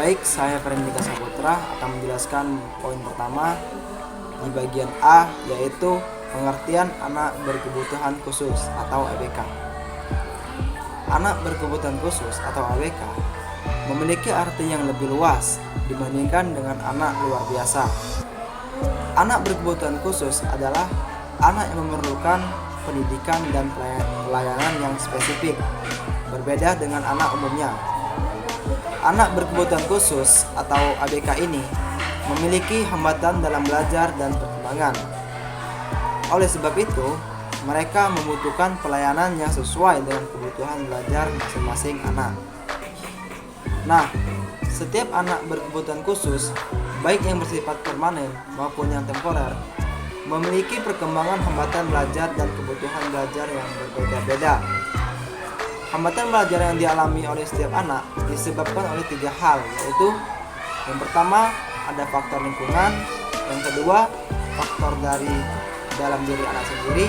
Baik, saya Ferendika Saputra akan menjelaskan poin pertama di bagian A, yaitu pengertian anak berkebutuhan khusus atau ABK. Anak berkebutuhan khusus atau ABK memiliki arti yang lebih luas dibandingkan dengan anak luar biasa. Anak berkebutuhan khusus adalah anak yang memerlukan pendidikan dan pelayanan yang spesifik, berbeda dengan anak umumnya. Anak berkebutuhan khusus atau ABK ini memiliki hambatan dalam belajar dan perkembangan. Oleh sebab itu, mereka membutuhkan pelayanan yang sesuai dengan kebutuhan belajar masing-masing anak. Nah, setiap anak berkebutuhan khusus, baik yang bersifat permanen maupun yang temporer, memiliki perkembangan hambatan belajar dan kebutuhan belajar yang berbeda-beda. Hambatan belajar yang dialami oleh setiap anak disebabkan oleh 3 hal, yaitu yang pertama ada faktor lingkungan, yang kedua faktor dari dalam diri anak sendiri,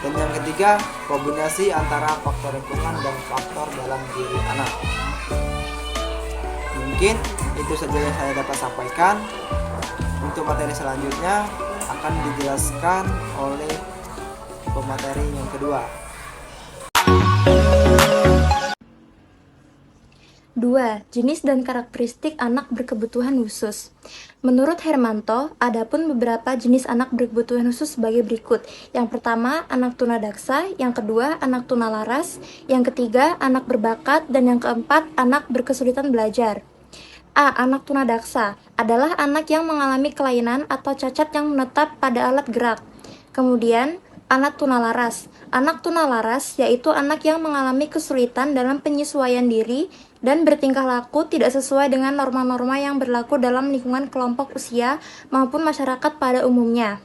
dan yang ketiga kombinasi antara faktor lingkungan dan faktor dalam diri anak. Mungkin itu saja yang saya dapat sampaikan. Untuk materi selanjutnya akan dijelaskan oleh pemateri yang kedua. 2. Jenis dan karakteristik anak berkebutuhan khusus. Menurut Hermanto, ada pun beberapa jenis anak berkebutuhan khusus sebagai berikut. Yang pertama, anak tunadaksa, yang kedua, anak tunalaras, yang ketiga, anak berbakat, dan yang keempat, anak berkesulitan belajar. A. Anak tunadaksa adalah anak yang mengalami kelainan atau cacat yang menetap pada alat gerak. Kemudian, anak tunalaras. Anak tunalaras yaitu anak yang mengalami kesulitan dalam penyesuaian diri dan bertingkah laku tidak sesuai dengan norma-norma yang berlaku dalam lingkungan kelompok usia maupun masyarakat pada umumnya.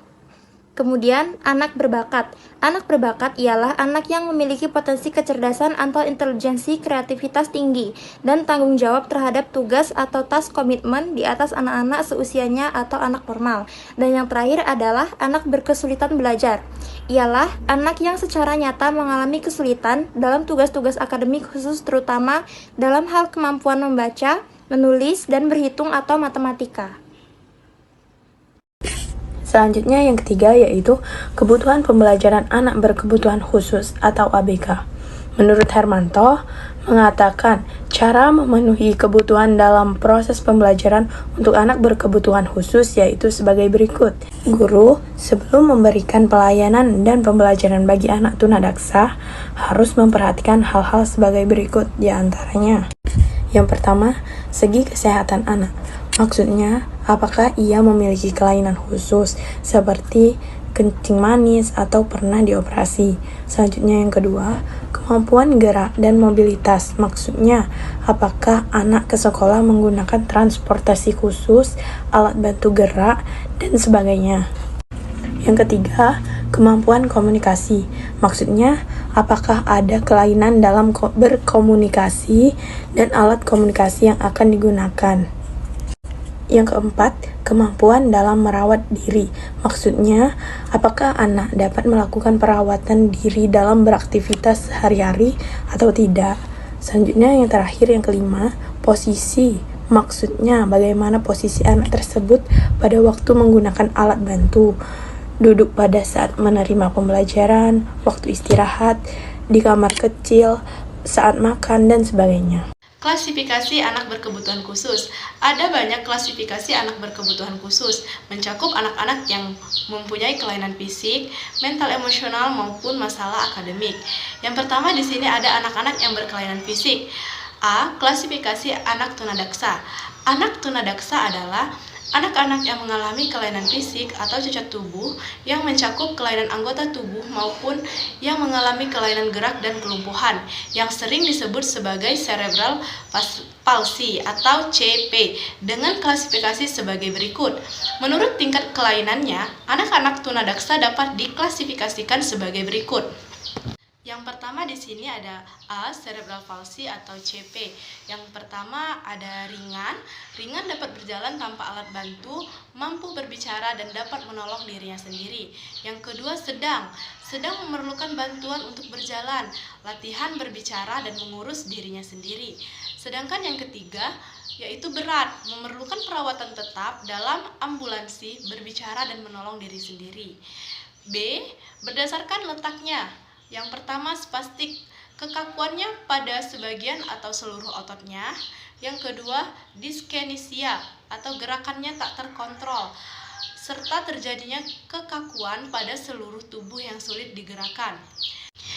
Kemudian, anak berbakat. Anak berbakat ialah anak yang memiliki potensi kecerdasan atau intelijensi kreativitas tinggi dan tanggung jawab terhadap tugas atau task komitmen di atas anak-anak seusianya atau anak normal. Dan yang terakhir adalah anak berkesulitan belajar. Ialah anak yang secara nyata mengalami kesulitan dalam tugas-tugas akademik khusus terutama dalam hal kemampuan membaca, menulis, dan berhitung atau matematika. Selanjutnya yang ketiga yaitu kebutuhan pembelajaran anak berkebutuhan khusus atau ABK. Menurut Hermanto, mengatakan cara memenuhi kebutuhan dalam proses pembelajaran untuk anak berkebutuhan khusus yaitu sebagai berikut. Guru, sebelum memberikan pelayanan dan pembelajaran bagi anak tunadaksa, harus memperhatikan hal-hal sebagai berikut, di antaranya. Yang pertama, segi kesehatan anak. Maksudnya, apakah ia memiliki kelainan khusus seperti kencing manis atau pernah dioperasi. Selanjutnya yang kedua, kemampuan gerak dan mobilitas. Maksudnya, apakah anak ke sekolah menggunakan transportasi khusus, alat bantu gerak, dan sebagainya. Yang ketiga, kemampuan komunikasi. Maksudnya, apakah ada kelainan dalam berkomunikasi dan alat komunikasi yang akan digunakan. Yang keempat, kemampuan dalam merawat diri. Maksudnya, apakah anak dapat melakukan perawatan diri dalam beraktivitas sehari-hari atau tidak. Selanjutnya yang terakhir, yang kelima, posisi. Maksudnya, bagaimana posisi anak tersebut pada waktu menggunakan alat bantu. Duduk pada saat menerima pembelajaran, waktu istirahat, di kamar kecil, saat makan, dan sebagainya. Klasifikasi anak berkebutuhan khusus. Ada banyak klasifikasi anak berkebutuhan khusus, mencakup anak-anak yang mempunyai kelainan fisik, mental, emosional, maupun masalah akademik. Yang pertama di sini ada anak-anak yang berkelainan fisik. A. Klasifikasi anak tunadaksa. Anak tunadaksa adalah anak-anak yang mengalami kelainan fisik atau cacat tubuh yang mencakup kelainan anggota tubuh maupun yang mengalami kelainan gerak dan kelumpuhan yang sering disebut sebagai cerebral palsy atau CP dengan klasifikasi sebagai berikut. Menurut tingkat kelainannya, anak-anak tunadaksa dapat diklasifikasikan sebagai berikut. Yang Yang pertama di sini ada A, cerebral palsy atau CP. Yang pertama ada ringan. Ringan dapat berjalan tanpa alat bantu, mampu berbicara dan dapat menolong dirinya sendiri. Yang kedua sedang. Sedang memerlukan bantuan untuk berjalan, latihan berbicara dan mengurus dirinya sendiri. Sedangkan yang ketiga yaitu berat, memerlukan perawatan tetap dalam ambulansi, berbicara dan menolong diri sendiri. B, berdasarkan letaknya. Yang pertama spastik, kekakuannya pada sebagian atau seluruh ototnya. Yang kedua dyskinesia atau gerakannya tak terkontrol, serta terjadinya kekakuan pada seluruh tubuh yang sulit digerakkan.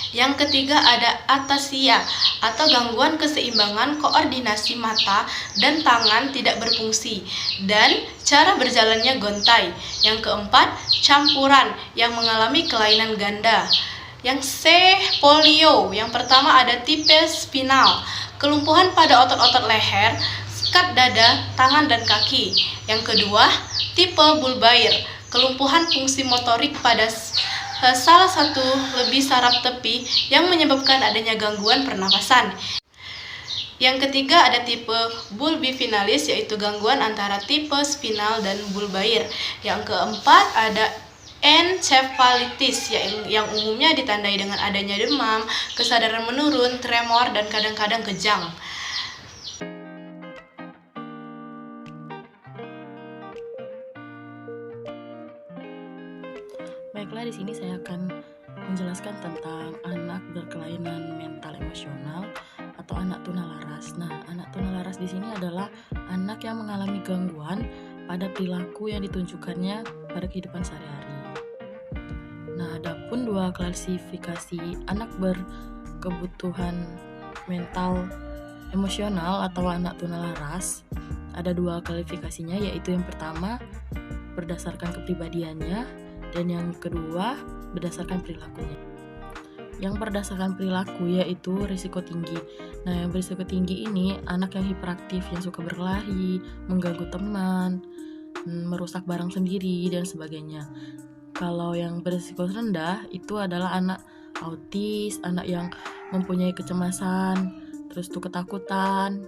Yang ketiga ada atasia atau gangguan keseimbangan koordinasi mata dan tangan tidak berfungsi dan cara berjalannya gontai. Yang keempat campuran yang mengalami kelainan ganda. Yang C, polio. Yang pertama ada tipe spinal, kelumpuhan pada otot-otot leher, skat dada, tangan dan kaki. Yang kedua, tipe bulbair, kelumpuhan fungsi motorik pada salah satu lebih saraf tepi yang menyebabkan adanya gangguan pernafasan. Yang ketiga ada tipe bulbifinalis, yaitu gangguan antara tipe spinal dan bulbair. Yang keempat ada encephalitis yang umumnya ditandai dengan adanya demam, kesadaran menurun, tremor, dan kadang-kadang kejang. Baiklah, di sini saya akan menjelaskan tentang anak berkelainan mental emosional atau anak tunalaras. Nah, anak tunalaras di sini adalah anak yang mengalami gangguan pada perilaku yang ditunjukkannya pada kehidupan sehari-hari. Nah, adapun dua klasifikasi anak berkebutuhan mental emosional atau anak tunalaras, ada dua klasifikasinya, yaitu yang pertama berdasarkan kepribadiannya dan yang kedua berdasarkan perilakunya. Yang berdasarkan perilaku yaitu risiko tinggi. Nah, yang berisiko tinggi ini anak yang hiperaktif, yang suka berkelahi, mengganggu teman, merusak barang sendiri dan sebagainya. Kalau yang berisiko rendah itu adalah anak autis, anak yang mempunyai kecemasan, terus tuh ketakutan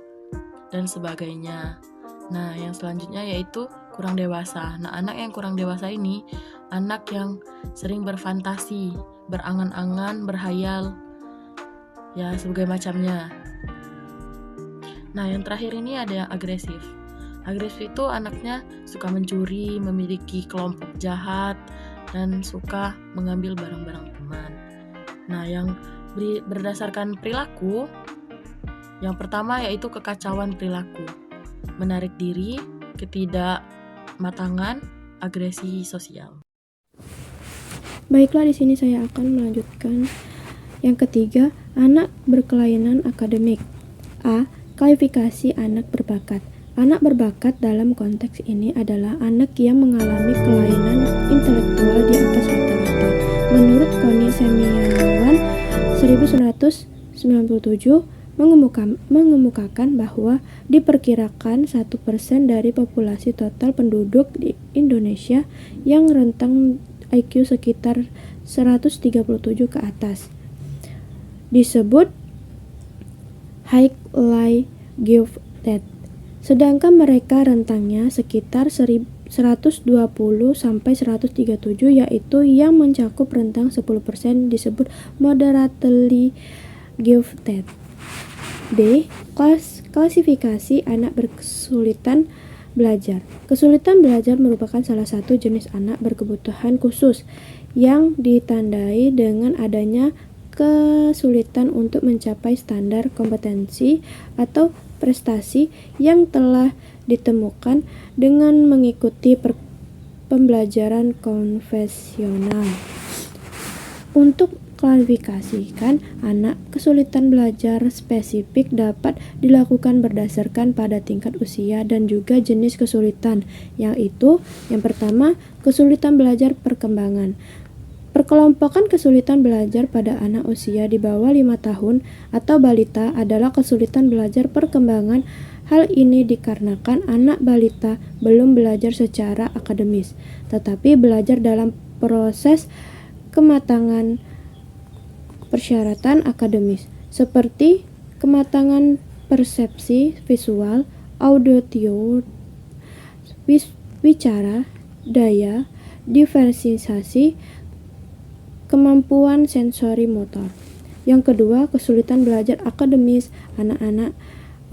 dan sebagainya. Nah, yang selanjutnya yaitu kurang dewasa. Nah, anak yang kurang dewasa ini anak yang sering berfantasi, berangan-angan, berhayal, ya sebagai macamnya. Nah, yang terakhir ini ada yang agresif. Agresif itu anaknya suka mencuri, memiliki kelompok jahat, dan suka mengambil barang-barang teman. Nah, yang berdasarkan perilaku, yang pertama yaitu kekacauan perilaku, menarik diri, ketidakmatangan, agresi sosial. Baiklah, di sini saya akan melanjutkan yang ketiga, anak berkelainan akademik. A. Klasifikasi anak berbakat. Anak berbakat dalam konteks ini adalah anak yang mengalami kelainan intelektual di atas rata-rata. Menurut Connie Semiawan 1997 mengemukakan bahwa diperkirakan 1% dari populasi total penduduk di Indonesia yang rentang IQ sekitar 137 ke atas disebut highly gifted, sedangkan mereka rentangnya sekitar 120 sampai 137, yaitu yang mencakup rentang 10% disebut moderately gifted. D. Klasifikasi anak berkesulitan belajar. Kesulitan belajar merupakan salah satu jenis anak berkebutuhan khusus yang ditandai dengan adanya kesulitan untuk mencapai standar kompetensi atau prestasi yang telah ditemukan dengan mengikuti pembelajaran konvensional. Untuk klasifikasikan anak, kesulitan belajar spesifik dapat dilakukan berdasarkan pada tingkat usia dan juga jenis kesulitan, yaitu yang pertama, kesulitan belajar perkembangan. Perkelompokan kesulitan belajar pada anak usia di bawah 5 tahun atau balita adalah kesulitan belajar perkembangan. Hal ini dikarenakan anak balita belum belajar secara akademis, tetapi belajar dalam proses kematangan persyaratan akademis seperti kematangan persepsi visual, auditio, bicara, daya, diferensiasi, kemampuan sensori motor. Yang kedua, kesulitan belajar akademis anak-anak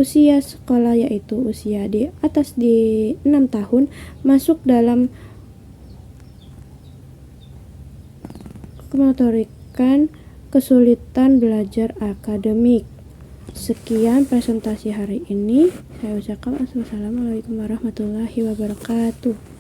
usia sekolah, yaitu usia di atas di 6 tahun masuk dalam kemotorikan kesulitan belajar akademik. Sekian presentasi hari ini. Saya ucapkan wassalamualaikum warahmatullahi wabarakatuh.